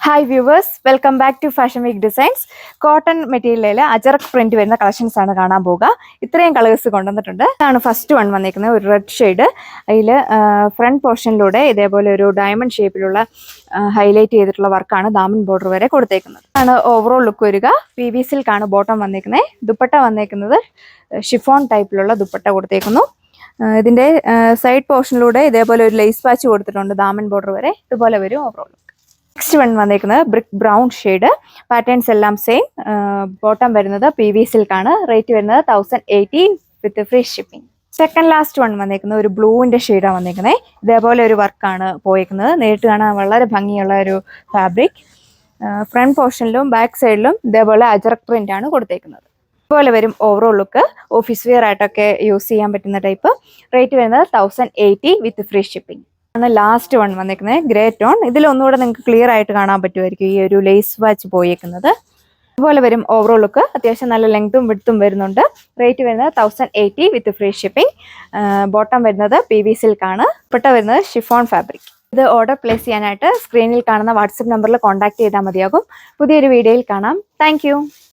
Hi viewers, welcome back to fashion week designs. Cotton മെറ്റീരിയലിൽ ajrak print വരുന്ന collections ആണ് കാണാൻ പോകുക. ഇത്രയും കളേഴ്സ് കൊണ്ടുവന്നിട്ടുണ്ട്. ഇതാണ് ഫസ്റ്റ് വൺ വന്നിരിക്കുന്നത്, ഒരു റെഡ് ഷെയ്ഡ്. അതിൽ ഫ്രണ്ട് പോർഷനിലൂടെ ഇതേപോലെ ഒരു ഡയമണ്ട് ഷേപ്പിലുള്ള ഹൈലൈറ്റ് ചെയ്തിട്ടുള്ള വർക്കാണ് ദാമൻ ബോർഡർ വരെ കൊടുത്തേക്കുന്നത്. ആണ് ഓവറോൾ ലുക്ക് വരിക. PV സിൽക്കാണ് ബോട്ടം വന്നിരിക്കുന്നത്. ദുപ്പട്ട വന്നിരിക്കുന്നത് ഷിഫോൺ ടൈപ്പിലുള്ള ദുപ്പട്ട കൊടുത്തേക്കുന്നു. ഇതിന്റെ സൈഡ് പോർഷനിലൂടെ ഇതേപോലെ ഒരു ലേസ് പാച്ച് കൊടുത്തിട്ടുണ്ട് ദാമൻ ബോർഡർ വരെ. ഇതുപോലെ വരും ഓവറോൾ. നെക്സ്റ്റ് വൺ വന്നിരിക്കുന്നത് ബ്രിക്ക് ബ്രൗൺ ഷെയ്ഡ്. പാറ്റേൺസ് എല്ലാം സെയിം. ബോട്ടം വരുന്നത് PV സിൽക്കാണ്. റേറ്റ് വരുന്നത് 1080 വിത്ത് free shipping. Second last one വന്നിരിക്കുന്നത് ഒരു ബ്ലൂവിന്റെ ഷെയ്ഡാണ് വന്നിരിക്കുന്നത്. ഇതേപോലെ ഒരു വർക്കാണ് പോയിരിക്കുന്നത്. നേരിട്ട് കാണാൻ വളരെ ഭംഗിയുള്ള ഒരു ഫാബ്രിക്. ഫ്രണ്ട് പോർഷനിലും ബാക്ക് സൈഡിലും ഇതേപോലെ അജറക് പ്രിന്റ് ആണ് കൊടുത്തേക്കുന്നത്. ഇതുപോലെ വരും ഓവറോൾ ലുക്ക്. ഓഫീസ് വെയർ ആയിട്ടൊക്കെ യൂസ് ചെയ്യാൻ പറ്റുന്ന ടൈപ്പ്. റേറ്റ് വരുന്നത് 1080 വിത്ത് ഫ്രീ ഷിപ്പിംഗ്. ലാസ്റ്റ് വൺ വന്നിരിക്കുന്നത് ഗ്രേ ടോൺ. ഇതിൽ ഒന്നുകൂടെ നിങ്ങൾക്ക് ക്ലിയർ ആയിട്ട് കാണാൻ പറ്റുമായിരിക്കും ഈ ഒരു ലേസ് വാച്ച് പോയേക്കുന്നത്. ഇതുപോലെ വരും ഓവറോൾ ലുക്ക്. അത്യാവശ്യം നല്ല ലെങ്ത്തും വിഡ്ത്തും വരുന്നുണ്ട്. റേറ്റ് വരുന്നത് 1080 വിത്ത് ഫ്രീ ഷിപ്പിംഗ്. ബോട്ടം വരുന്നത് PV സിൽക്കാണ്. ദുപ്പട്ട വരുന്നത് ഷിഫോൺ ഫാബ്രിക്. ഇത് ഓർഡർ പ്ലേസ് ചെയ്യാനായിട്ട് സ്ക്രീനിൽ കാണുന്ന വാട്സപ്പ് നമ്പറിൽ കോൺടാക്ട് ചെയ്താൽ മതിയാകും. പുതിയൊരു വീഡിയോയിൽ കാണാം. താങ്ക്